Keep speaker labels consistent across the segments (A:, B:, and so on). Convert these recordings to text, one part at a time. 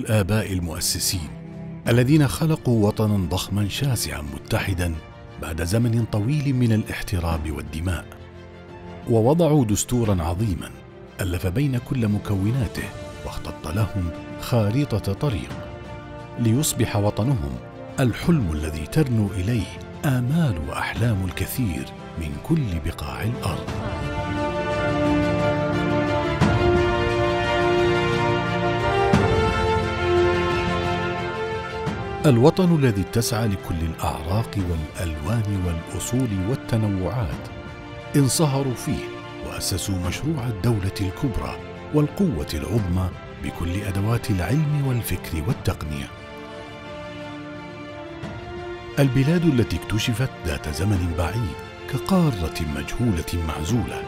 A: الآباء المؤسسين الذين خلقوا وطنا ضخما شاسعا متحدا بعد زمن طويل من الاحتراب والدماء، ووضعوا دستورا عظيما ألف بين كل مكوناته واخطط لهم خارطة طريق ليصبح وطنهم الحلم الذي ترنو إليه آمال وأحلام الكثير من كل بقاع الأرض. الوطن الذي اتسع لكل الأعراق والألوان والأصول والتنوعات انصهروا فيه وأسسوا مشروع الدولة الكبرى والقوة العظمى بكل أدوات العلم والفكر والتقنية. البلاد التي اكتشفت ذات زمن بعيد كقارة مجهولة معزولة،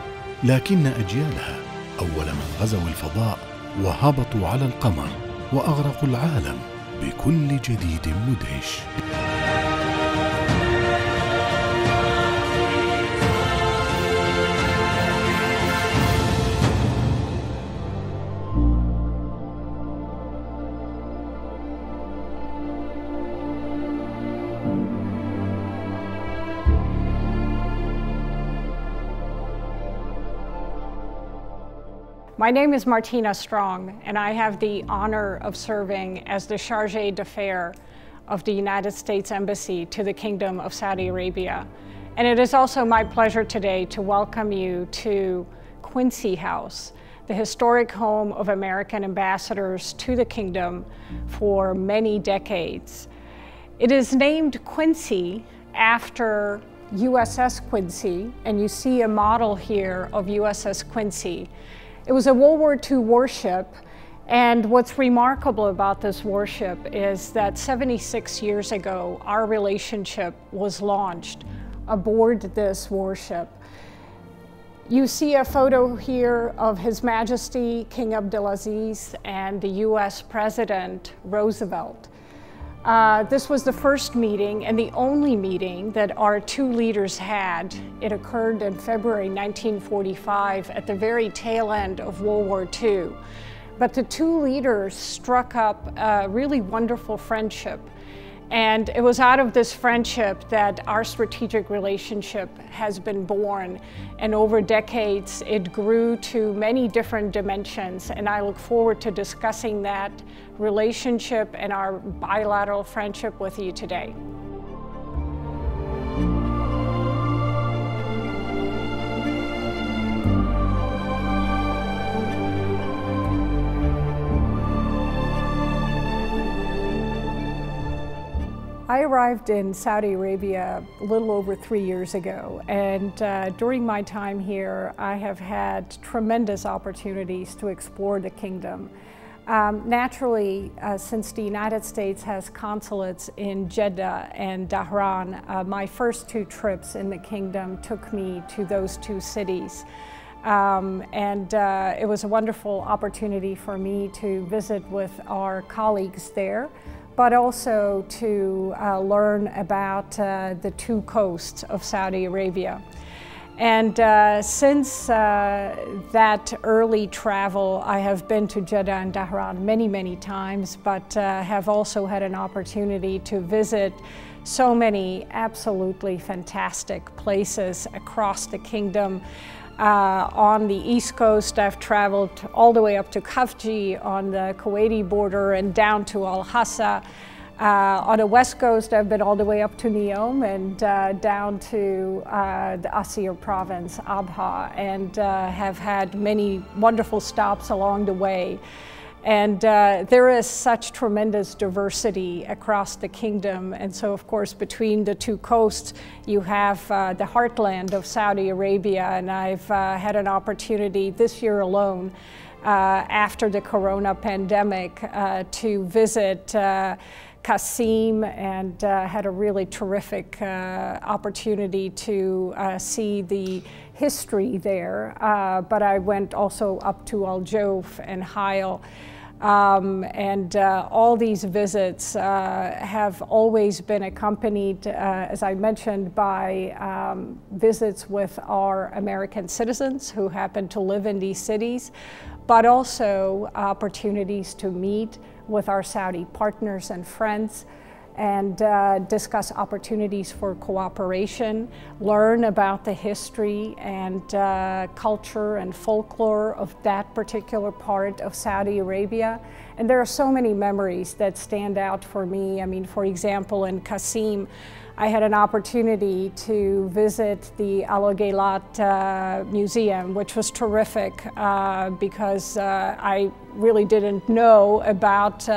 A: لكن أجيالها أول من غزوا الفضاء وهبطوا على القمر وأغرقوا العالم بكل جديد مدهش.
B: My name is Martina Strong, and I have the honor of serving as the Chargé d'Affaires of the United States Embassy to the Kingdom of Saudi Arabia. And it is also my pleasure today to welcome you to Quincy House, the historic home of American ambassadors to the Kingdom for many decades. It is named Quincy after USS Quincy, and you see a model here of USS Quincy. It was a World War II warship, and what's remarkable about this warship is that 76 years ago, our relationship was launched aboard this warship. You see a photo here of His Majesty King Abdulaziz and the US President Roosevelt. This was the first meeting and the only meeting that our two leaders had. It occurred in February 1945 at the very tail end of World War II. But the two leaders struck up a really wonderful friendship. And it was out of this friendship that our strategic relationship has been born. And over decades, it grew to many different dimensions. And I look forward to discussing that relationship and our bilateral friendship with you today. I arrived in Saudi Arabia a little over 3 years ago, and during my time here, I have had tremendous opportunities to explore the kingdom. Naturally, since the United States has consulates in Jeddah and Dhahran, my first two trips in the kingdom took me to those two cities. It was a wonderful opportunity for me to visit with our colleagues there, but also to learn about the two coasts of Saudi Arabia. And since that early travel, I have been to Jeddah and Dhahran many times, but have also had an opportunity to visit so many absolutely fantastic places across the kingdom. On the East Coast, I've traveled all the way up to Khafji on the Kuwaiti border and down to Al-Hassa. On the West Coast, I've been all the way up to Neom and down to the Asir province, Abha, and have had many wonderful stops along the way. And there is such tremendous diversity across the kingdom. And so, of course, between the two coasts, you have the heartland of Saudi Arabia. And I've had an opportunity this year alone, after the corona pandemic, to visit Qasim, and had a really terrific opportunity to see the history there. But I went also up to Al Jouf and Hail. All these visits have always been accompanied, as I mentioned, by visits with our American citizens who happen to live in these cities, but also opportunities to meet with our Saudi partners and friends and discuss opportunities for cooperation, learn about the history and culture and folklore of that particular part of Saudi Arabia. And there are so many memories that stand out for me. I mean, for example, in Qasim, I had an opportunity to visit the Al Ghailat Museum, which was terrific because I really didn't know about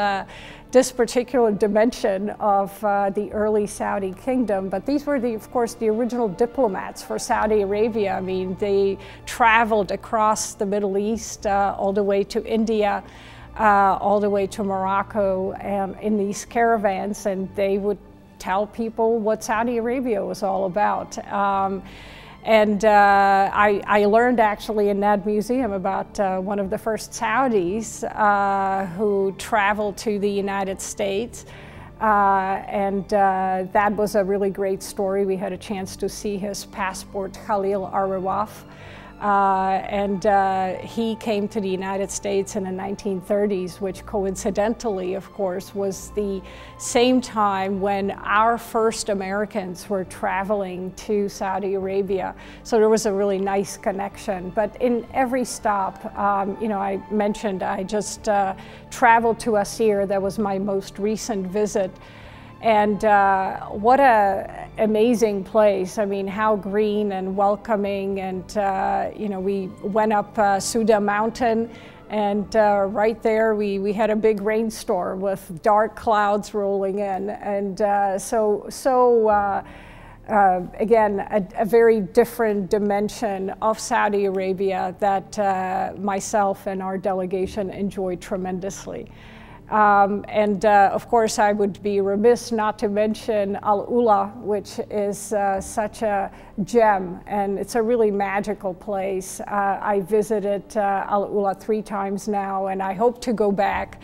B: this particular dimension of the early Saudi kingdom. But these were, of course, the original diplomats for Saudi Arabia. I mean, they traveled across the Middle East all the way to India, all the way to Morocco, and in these caravans, and they would tell people what Saudi Arabia was all about. I learned actually in that museum about one of the first Saudis who traveled to the United States. That was a really great story. We had a chance to see his passport, Khalil Ar-Rawaf. He came to the United States in the 1930s, which coincidentally, of course, was the same time when our first Americans were traveling to Saudi Arabia. So there was a really nice connection. But in every stop, you know, I mentioned I just traveled to Asir. That was my most recent visit. And what an amazing place. I mean, how green and welcoming. And, you know, we went up Suda Mountain, and right there we had a big rainstorm with dark clouds rolling in. And again, a very different dimension of Saudi Arabia that myself and our delegation enjoyed tremendously. Of course, I would be remiss not to mention Al Ula, which is such a gem, and it's a really magical place. I visited Al Ula 3 times now, and I hope to go back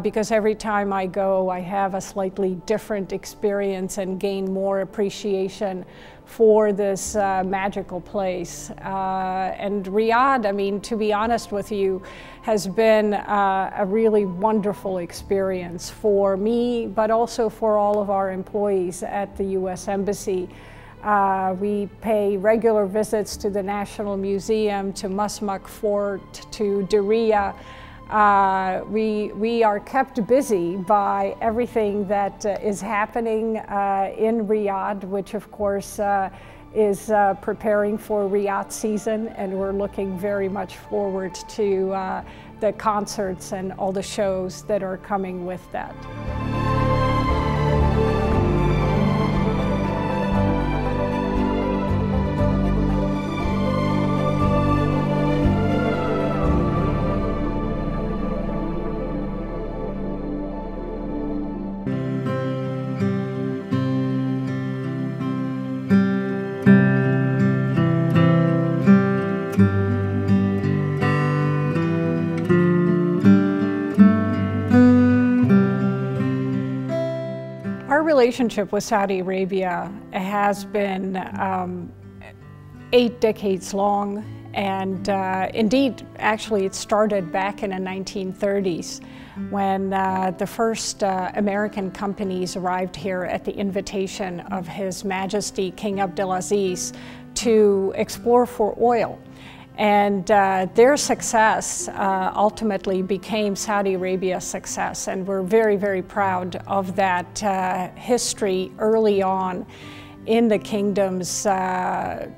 B: because every time I go, I have a slightly different experience and gain more appreciation for this magical place. And Riyadh, I mean, to be honest with you, has been a really wonderful experience for me, but also for all of our employees at the U.S. Embassy. We pay regular visits to the National Museum, to Masmak Fort, to Diriyah. We are kept busy by everything that is happening in Riyadh, which of course is preparing for Riyadh season, and we're looking very much forward to the concerts and all the shows that are coming with that. Our relationship with Saudi Arabia has been 8 decades long, and indeed, actually, it started back in the 1930s when the first American companies arrived here at the invitation of His Majesty King Abdulaziz to explore for oil. And their success ultimately became Saudi Arabia's success, and we're very, very proud of that history early on in the kingdom's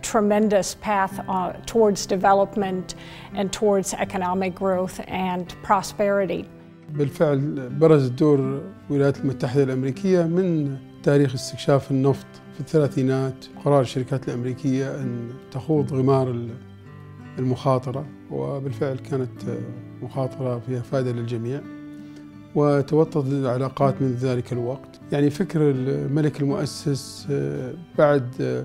B: tremendous path towards development and towards economic growth and prosperity.
C: بالفعل برز دور الولايات المتحدة الأمريكية من تاريخ استكشاف النفط في الثلاثينات، قرار الشركات الأمريكية أن تخوض غمار المخاطرة، وبالفعل كانت مخاطرة فيها فائدة للجميع، وتوطد العلاقات من ذلك الوقت. يعني فكر الملك المؤسس بعد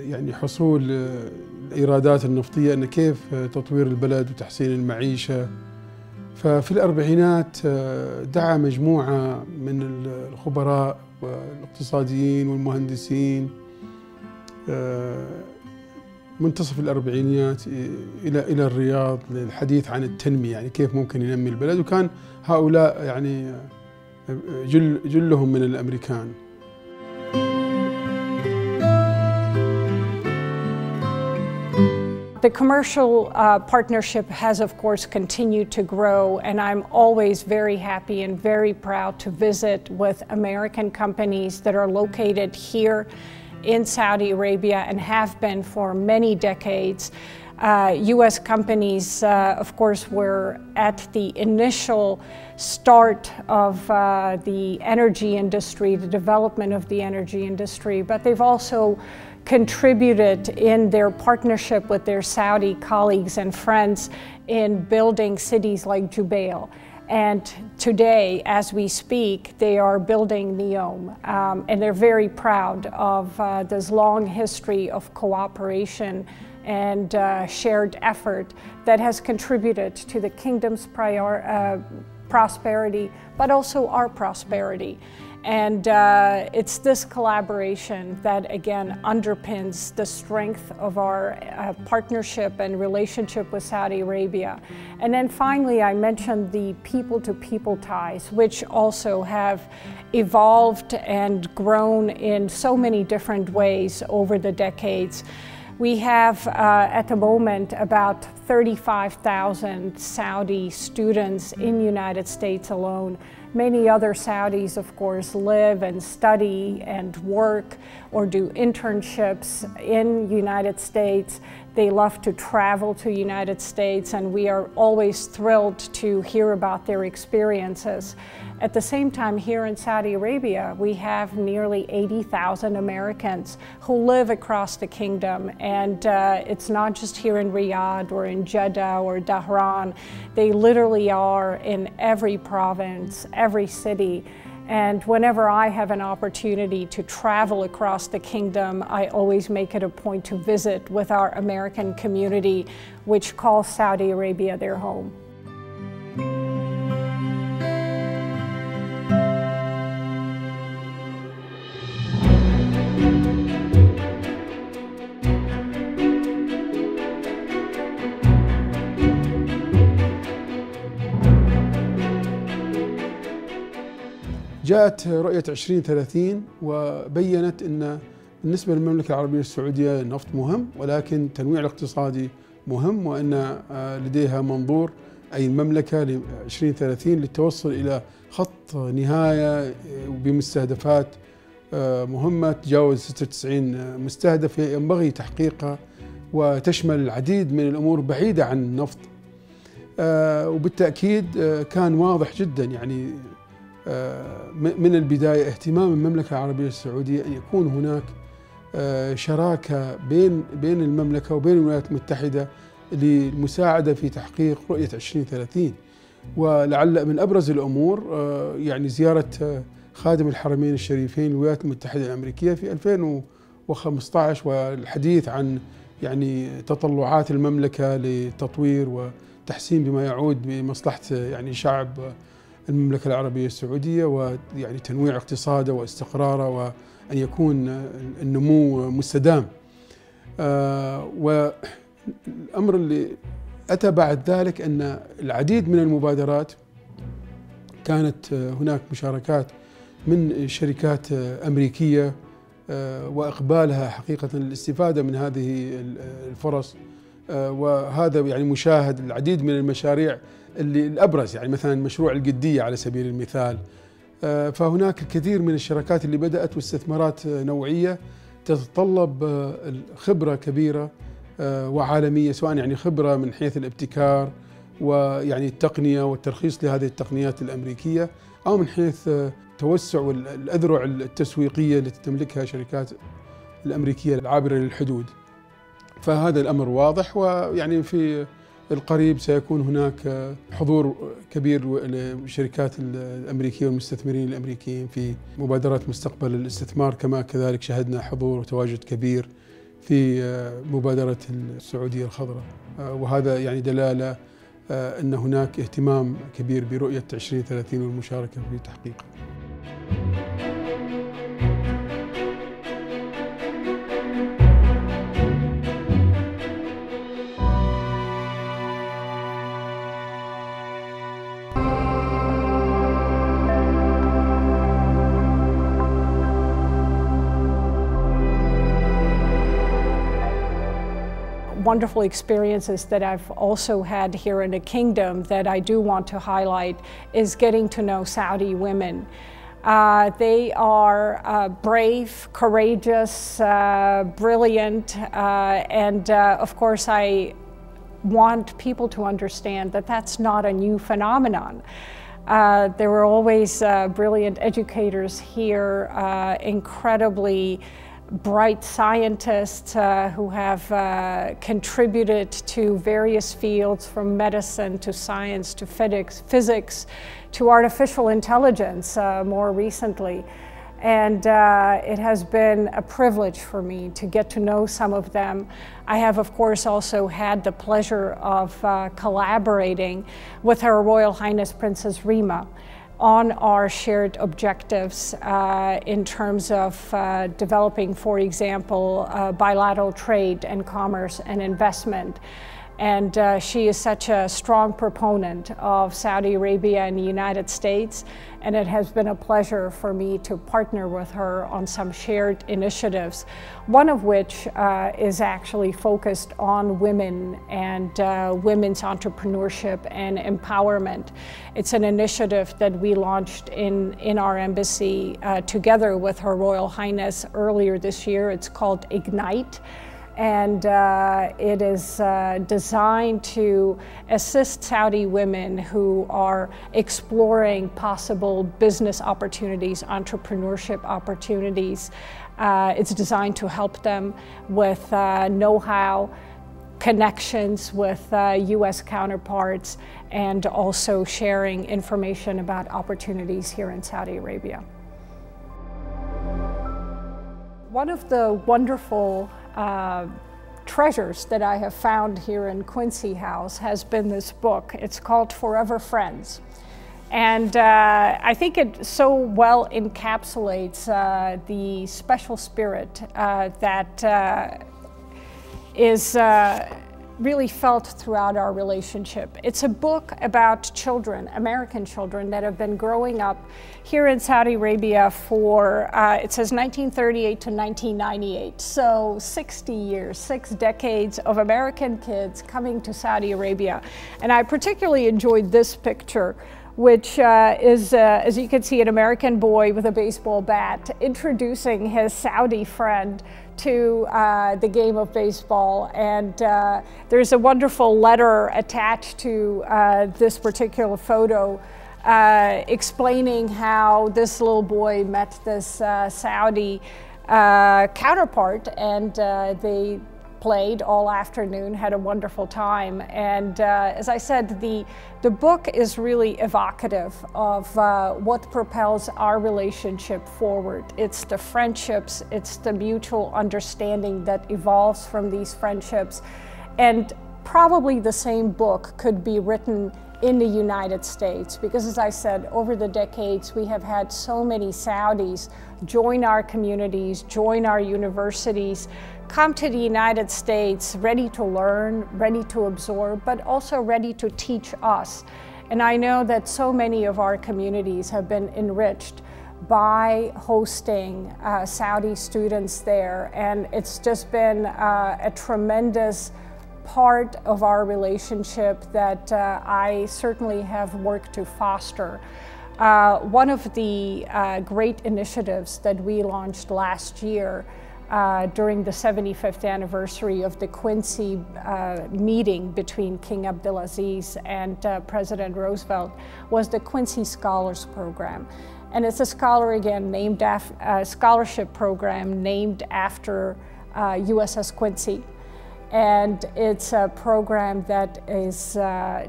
C: يعني حصول الإيرادات النفطية أن كيف تطوير البلد وتحسين المعيشة، ففي الأربعينات دعا مجموعة من الخبراء والاقتصاديين والمهندسين منتصف الأربعينيات إلى الرياض للحديث عن التنمية، يعني كيف ممكن ينمي البلد، وكان هؤلاء يعني جلهم من الأمريكان.
B: The commercial partnership has, of course, continued to grow, and I'm always very happy and very proud to visit with American companies that are located here in Saudi Arabia and have been for many decades. U.S. companies, of course, were at the initial start of the energy industry, the development of the energy industry, but they've also contributed in their partnership with their Saudi colleagues and friends in building cities like Jubail. And today, as we speak, they are building Neom, and they're very proud of this long history of cooperation and shared effort that has contributed to the kingdom's prosperity, but also our prosperity. And it's this collaboration that, again, underpins the strength of our partnership and relationship with Saudi Arabia. And then finally, I mentioned the people-to-people ties, which also have evolved and grown in so many different ways over the decades. We have, at the moment, about 35,000 Saudi students in the United States alone. Many other Saudis, of course, live and study and work or do internships in the United States. They love to travel to the United States, and we are always thrilled to hear about their experiences. At the same time, here in Saudi Arabia, we have nearly 80,000 Americans who live across the kingdom, and it's not just here in Riyadh or in Jeddah or Dhahran. They literally are in every province, every city. And whenever I have an opportunity to travel across the kingdom, I always make it a point to visit with our American community, which calls Saudi Arabia their home.
C: جاءت رؤية 2030 وبينت أن بالنسبة للمملكة العربية السعودية النفط مهم، ولكن التنويع الاقتصادي مهم، وأن لديها منظور أي المملكة ل 2030 للتوصل إلى خط نهاية بمستهدفات مهمة تجاوز 96 مستهدف ينبغي تحقيقها، وتشمل العديد من الأمور بعيدة عن النفط. وبالتأكيد كان واضح جدا يعني من البداية اهتمام المملكة العربية السعودية أن يكون هناك شراكة بين المملكة وبين الولايات المتحدة للمساعدة في تحقيق رؤية 2030. ولعل من أبرز الأمور يعني زيارة خادم الحرمين الشريفين للولايات المتحدة الأمريكية في 2015 والحديث عن يعني تطلعات المملكة لتطوير وتحسين بما يعود بمصلحة يعني شعب المملكة العربية السعودية، ويعني تنويع اقتصاده واستقراره، وأن يكون النمو مستدام. والأمر اللي أتى بعد ذلك أن العديد من المبادرات كانت هناك مشاركات من شركات أمريكية، وإقبالها حقيقة للاستفادة من هذه الفرص. وهذا يعني مشاهد العديد من المشاريع اللي الأبرز، يعني مثلا مشروع القدية على سبيل المثال. فهناك الكثير من الشراكات اللي بدأت واستثمارات نوعية تتطلب خبرة كبيرة وعالمية، سواء يعني خبرة من حيث الابتكار ويعني التقنية والترخيص لهذه التقنيات الأمريكية، أو من حيث توسع الأذرع التسويقية التي تملكها شركات الأمريكية العابرة للحدود. فهذا الأمر واضح، ويعني في القريب سيكون هناك حضور كبير للشركات الأمريكية والمستثمرين الأمريكيين في مبادرات مستقبل الاستثمار، كما كذلك شهدنا حضور وتواجد كبير في مبادرة السعودية الخضراء. وهذا يعني دلالة أن هناك اهتمام كبير برؤية 2030 والمشاركة في تحقيقها.
B: wonderful experiences that I've also had here in the kingdom that I do want to highlight is getting to know Saudi women. They are brave, courageous, brilliant, and of course I want people to understand that that's not a new phenomenon. There were always brilliant educators here, incredibly bright scientists who have contributed to various fields, from medicine to science to physics to artificial intelligence more recently. And it has been a privilege for me to get to know some of them. I have, of course, also had the pleasure of collaborating with Her Royal Highness Princess Rima on our shared objectives in terms of developing, for example, bilateral trade and commerce and investment. And she is such a strong proponent of Saudi Arabia and the United States, and it has been a pleasure for me to partner with her on some shared initiatives, one of which is actually focused on women and women's entrepreneurship and empowerment. It's an initiative that we launched in our embassy together with Her Royal Highness earlier this year. It's called Ignite. And it is designed to assist Saudi women who are exploring possible business opportunities, entrepreneurship opportunities. It's designed to help them with know-how, connections with US counterparts, and also sharing information about opportunities here in Saudi Arabia. One of the wonderful treasures that I have found here in Quincy House has been this book. It's called Forever Friends. And I think it so well encapsulates the special spirit that is really felt throughout our relationship. It's a book about children, American children, that have been growing up here in Saudi Arabia for, it says 1938 to 1998. So 60 years, 6 decades of American kids coming to Saudi Arabia. And I particularly enjoyed this picture, which is, as you can see, an American boy with a baseball bat introducing his Saudi friend to the game of baseball. And there's a wonderful letter attached to this particular photo explaining how this little boy met this Saudi counterpart, and they played all afternoon, had a wonderful time. And as I said, the book is really evocative of what propels our relationship forward. It's the friendships, it's the mutual understanding that evolves from these friendships. And probably the same book could be written in the United States, because as I said, over the decades, we have had so many Saudis join our communities, join our universities, come to the United States ready to learn, ready to absorb, but also ready to teach us. And I know that so many of our communities have been enriched by hosting Saudi students there, and it's just been a tremendous part of our relationship that I certainly have worked to foster. One of the great initiatives that we launched last year during the 75th anniversary of the Quincy meeting between King Abdulaziz and President Roosevelt was the Quincy Scholars Program. And it's a scholarship program named after USS Quincy. And it's a program that is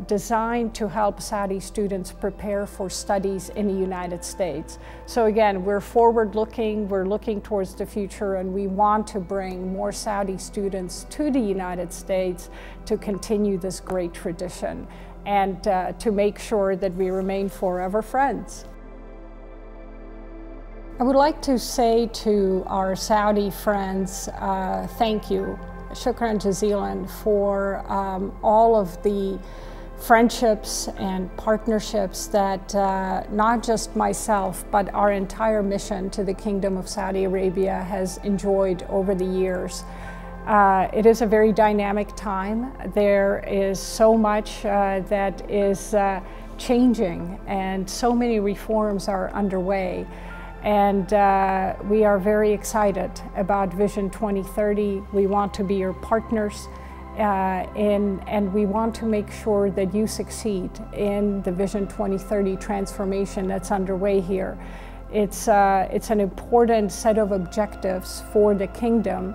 B: designed to help Saudi students prepare for studies in the United States. So again, we're forward-looking, we're looking towards the future, and we want to bring more Saudi students to the United States to continue this great tradition and to make sure that we remain forever friends. I would like to say to our Saudi friends, thank you. Shukran jazilan for all of the friendships and partnerships that not just myself, but our entire mission to the Kingdom of Saudi Arabia has enjoyed over the years. It is a very dynamic time. There is so much that is changing, and so many reforms are underway. And we are very excited about Vision 2030. We want to be your partners and we want to make sure that you succeed in the Vision 2030 transformation that's underway here. It's an important set of objectives for the kingdom.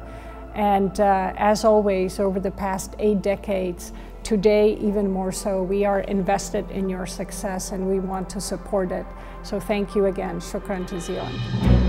B: And as always, over the past 8 decades, today even more so, we are invested in your success and we want to support it. So thank you again. Shukran jazilan.